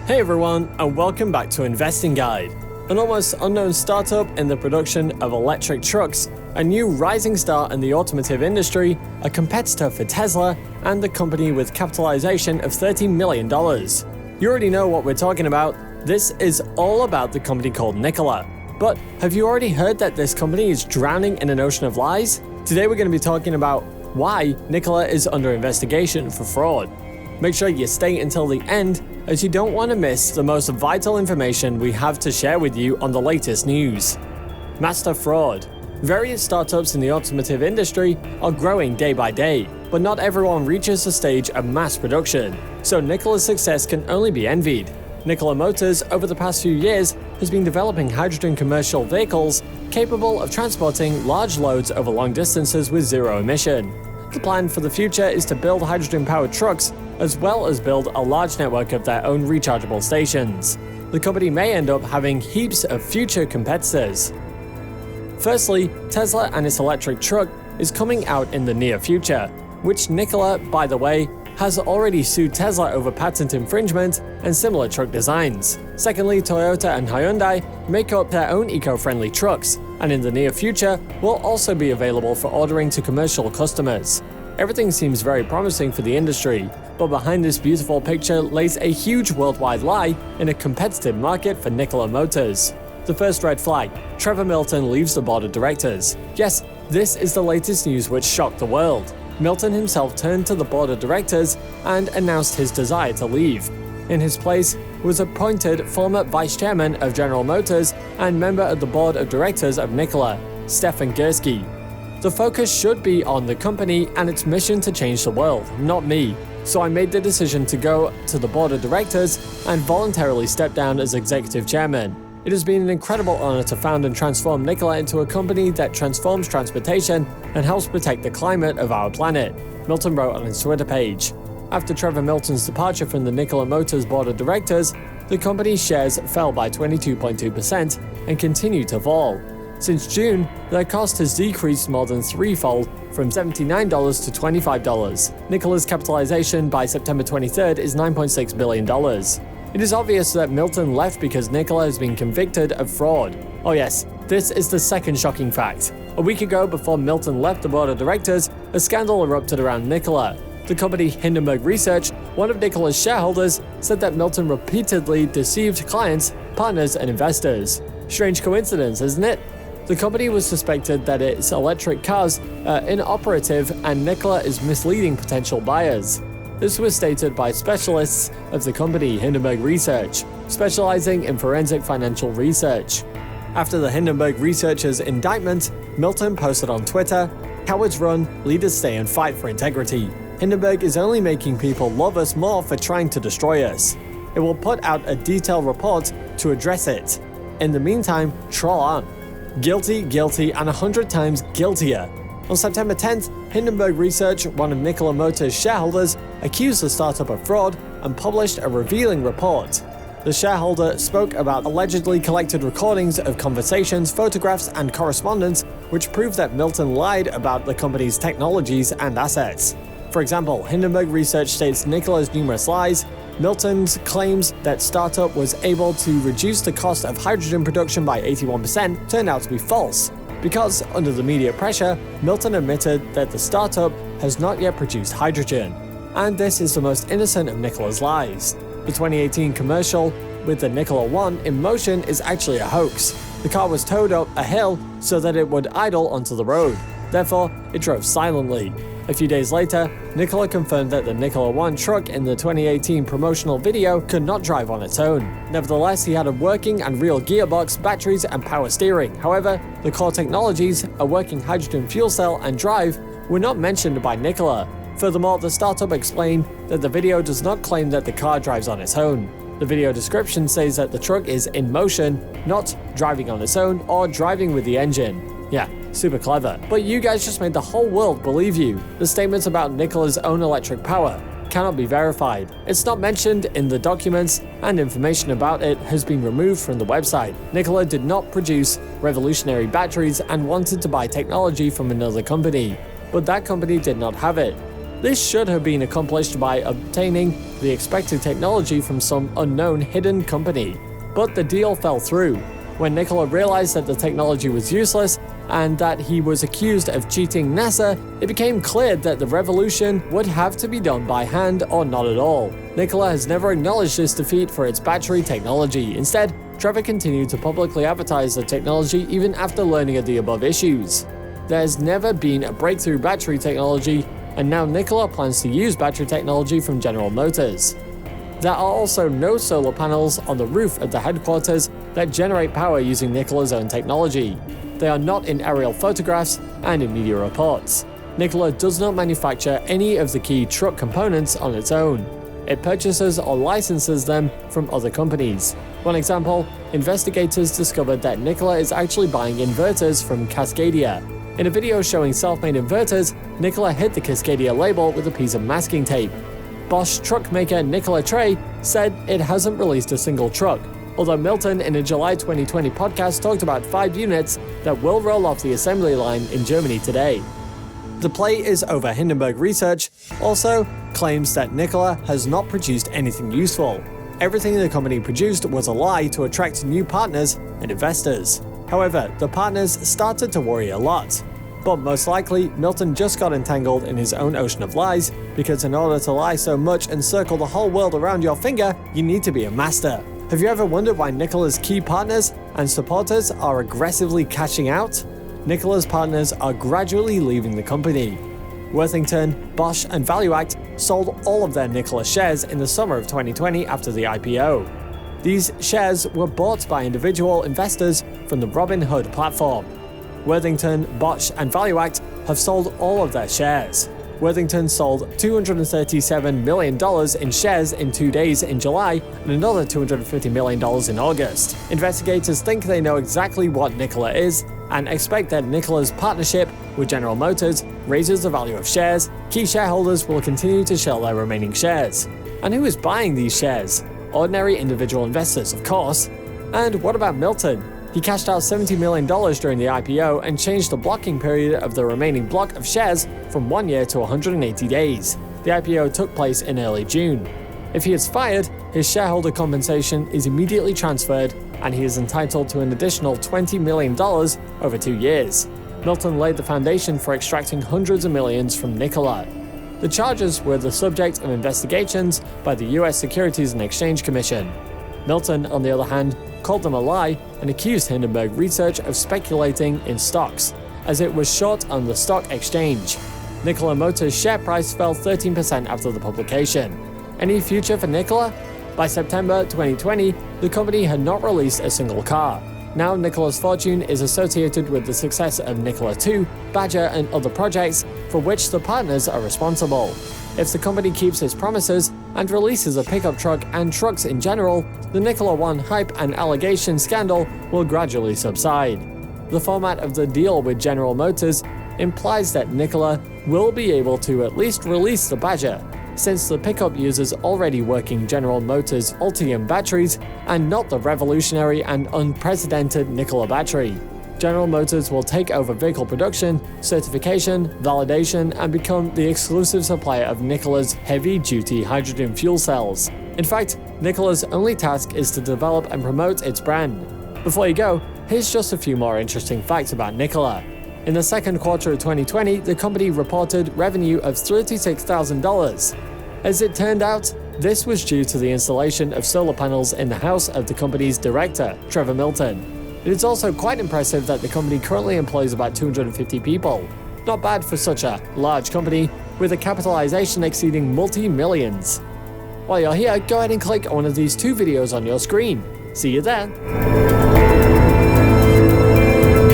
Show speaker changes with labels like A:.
A: Hey everyone, and welcome back to Investing Guide. An almost unknown startup in the production of electric trucks, a new rising star in the automotive industry, a competitor for Tesla, and the company with capitalization of $30 million. You already know what we're talking about. This is all about the company called Nikola. But have you already heard that this company is drowning in an ocean of lies? Today we're going to be talking about why Nikola is under investigation for fraud. Make sure you stay until the end, as you don't want to miss the most vital information we have to share with you on the latest news. Master fraud. Various startups in the automotive industry are growing day by day, but not everyone reaches the stage of mass production, so Nikola's success can only be envied. Nikola Motors, over the past few years, has been developing hydrogen commercial vehicles capable of transporting large loads over long distances with zero emission. The plan for the future is to build hydrogen-powered trucks, as well as build a large network of their own rechargeable stations. The company may end up having heaps of future competitors. Firstly, Tesla and its electric truck is coming out in the near future, which Nikola, by the way, has already sued Tesla over patent infringement and similar truck designs. Secondly, Toyota and Hyundai make up their own eco-friendly trucks, and in the near future will also be available for ordering to commercial customers. Everything seems very promising for the industry, but behind this beautiful picture lays a huge worldwide lie in a competitive market for Nikola Motors. The first red flag: Trevor Milton leaves the board of directors. Yes, this is the latest news which shocked the world. Milton himself turned to the board of directors and announced his desire to leave. In his place was appointed former vice chairman of General Motors and member of the board of directors of Nikola, Stefan Gursky. The focus should be on the company and its mission to change the world, not me. So I made the decision to go to the board of directors and voluntarily step down as executive chairman. It has been an incredible honor to found and transform Nikola into a company that transforms transportation and helps protect the climate of our planet, Milton wrote on his Twitter page. After Trevor Milton's departure from the Nikola Motors board of directors, the company's shares fell by 22.2% and continue to fall. Since June, their cost has decreased more than threefold, from $79 to $25. Nikola's capitalization by September 23rd is $9.6 billion. It is obvious that Milton left because Nikola has been convicted of fraud. Oh yes, this is the second shocking fact. A week ago, before Milton left the board of directors, a scandal erupted around Nikola. The company Hindenburg Research, one of Nikola's shareholders, said that Milton repeatedly deceived clients, partners, and investors. Strange coincidence, isn't it? The company was suspected that its electric cars are inoperative and Nikola is misleading potential buyers. This was stated by specialists of the company Hindenburg Research, specializing in forensic financial research. After the Hindenburg Research's indictment, Milton posted on Twitter, "Cowards run, leaders stay and fight for integrity. Hindenburg is only making people love us more for trying to destroy us. It will put out a detailed report to address it. In the meantime, troll on. Guilty, guilty, and 100 times guiltier." On September 10th, Hindenburg Research, one of Nikola Motors' shareholders, accused the startup of fraud and published a revealing report. The shareholder spoke about allegedly collected recordings of conversations, photographs, and correspondence which proved that Milton lied about the company's technologies and assets. For example, Hindenburg Research states Nikola's numerous lies. Milton's claims that startup was able to reduce the cost of hydrogen production by 81% turned out to be false, because under the media pressure, Milton admitted that the startup has not yet produced hydrogen. And this is the most innocent of Nikola's lies. The 2018 commercial with the Nikola One in motion is actually a hoax. The car was towed up a hill so that it would idle onto the road. Therefore, it drove silently. A few days later, Nikola confirmed that the Nikola One truck in the 2018 promotional video could not drive on its own. Nevertheless, he had a working and real gearbox, batteries, and power steering. However, the core technologies, a working hydrogen fuel cell and drive, were not mentioned by Nikola. Furthermore, the startup explained that the video does not claim that the car drives on its own. The video description says that the truck is in motion, not driving on its own or driving with the engine. Yeah, super clever. But you guys just made the whole world believe you. The statements about Nikola's own electric power cannot be verified. It's not mentioned in the documents, and information about it has been removed from the website. Nikola did not produce revolutionary batteries and wanted to buy technology from another company, but that company did not have it. This should have been accomplished by obtaining the expected technology from some unknown hidden company. But the deal fell through. When Nikola realized that the technology was useless and that he was accused of cheating NASA, it became clear that the revolution would have to be done by hand or not at all. Nikola has never acknowledged this defeat for its battery technology. Instead, Trevor continued to publicly advertise the technology even after learning of the above issues. There's never been a breakthrough battery technology, and now Nikola plans to use battery technology from General Motors. There are also no solar panels on the roof of the headquarters that generate power using Nikola's own technology. They are not in aerial photographs and in media reports. Nikola does not manufacture any of the key truck components on its own. It purchases or licenses them from other companies. One example, investigators discovered that Nikola is actually buying inverters from Cascadia. In a video showing self-made inverters, Nikola hid the Cascadia label with a piece of masking tape. Bosch truck maker Nikola Tre said it hasn't released a single truck, although Milton in a July 2020 podcast talked about 5 units that will roll off the assembly line in Germany today. The play is over Hindenburg Research also claims that Nikola has not produced anything useful. Everything the company produced was a lie to attract new partners and investors. However, the partners started to worry a lot. But most likely, Milton just got entangled in his own ocean of lies, because in order to lie so much and circle the whole world around your finger, you need to be a master. Have you ever wondered why Nikola's key partners and supporters are aggressively cashing out? Nikola's partners are gradually leaving the company. Worthington, Bosch, and ValueAct sold all of their Nikola shares in the summer of 2020 after the IPO. These shares were bought by individual investors from the Robinhood platform. Worthington, Bosch, and ValueAct have sold all of their shares. Worthington sold $237 million in shares in 2 days in July and another $250 million in August. Investigators think they know exactly what Nikola is and expect that Nikola's partnership with General Motors raises the value of shares. Key shareholders will continue to sell their remaining shares. And who is buying these shares? Ordinary individual investors, of course. And what about Milton? He cashed out $70 million during the IPO and changed the blocking period of the remaining block of shares from 1 year to 180 days. The IPO took place in early June. If he is fired, his shareholder compensation is immediately transferred and he is entitled to an additional $20 million over 2 years. Milton laid the foundation for extracting hundreds of millions from Nikola. The charges were the subject of investigations by the US Securities and Exchange Commission. Milton, on the other hand, called them a lie and accused Hindenburg Research of speculating in stocks, as it was short on the stock exchange. Nikola Motors' share price fell 13% after the publication. Any future for Nikola? By September 2020, the company had not released a single car. Now Nikola's fortune is associated with the success of Nikola 2, Badger, and other projects for which the partners are responsible. If the company keeps its promises and releases a pickup truck and trucks in general, the Nikola One hype and allegation scandal will gradually subside. The format of the deal with General Motors implies that Nikola will be able to at least release the Badger, since the pickup uses already working General Motors Ultium batteries and not the revolutionary and unprecedented Nikola battery. General Motors will take over vehicle production, certification, validation, and become the exclusive supplier of Nikola's heavy-duty hydrogen fuel cells. In fact, Nikola's only task is to develop and promote its brand. Before you go, here's just a few more interesting facts about Nikola. In the second quarter of 2020, the company reported revenue of $36,000. As it turned out, this was due to the installation of solar panels in the house of the company's director, Trevor Milton. It is also quite impressive that the company currently employs about 250 people. Not bad for such a large company, with a capitalization exceeding multi-millions. While you're here, go ahead and click on one of these 2 videos on your screen. See you there!